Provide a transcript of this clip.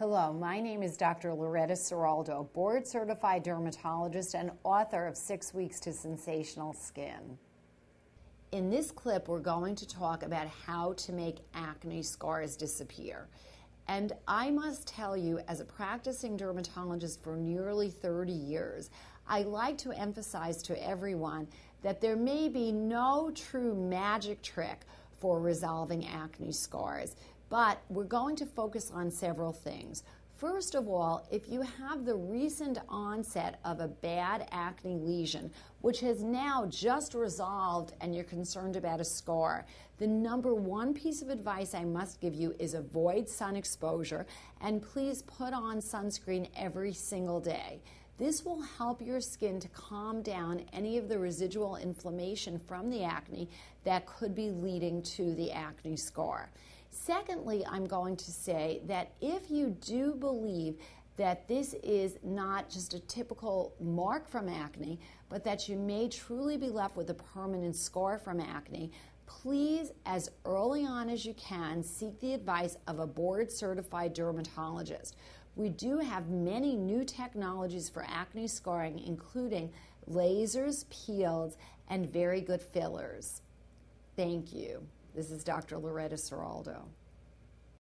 Hello, my name is Dr. Loretta Ciraldo, board-certified dermatologist and author of 6 Weeks to Sensational Skin. In this clip, we're going to talk about how to make acne scars disappear. And I must tell you, as a practicing dermatologist for nearly 30 years, I like to emphasize to everyone that there may be no true magic trick for resolving acne scars, but we're going to focus on several things. First of all, if you have the recent onset of a bad acne lesion, which has now just resolved and you're concerned about a scar, the number one piece of advice I must give you is avoid sun exposure and please put on sunscreen every single day. This will help your skin to calm down any of the residual inflammation from the acne that could be leading to the acne scar. Secondly, I'm going to say that if you do believe that this is not just a typical mark from acne, but that you may truly be left with a permanent scar from acne, please, as early on as you can, seek the advice of a board-certified dermatologist. We do have many new technologies for acne scarring, including lasers, peels, and very good fillers. Thank you. This is Dr. Loretta Ciraldo.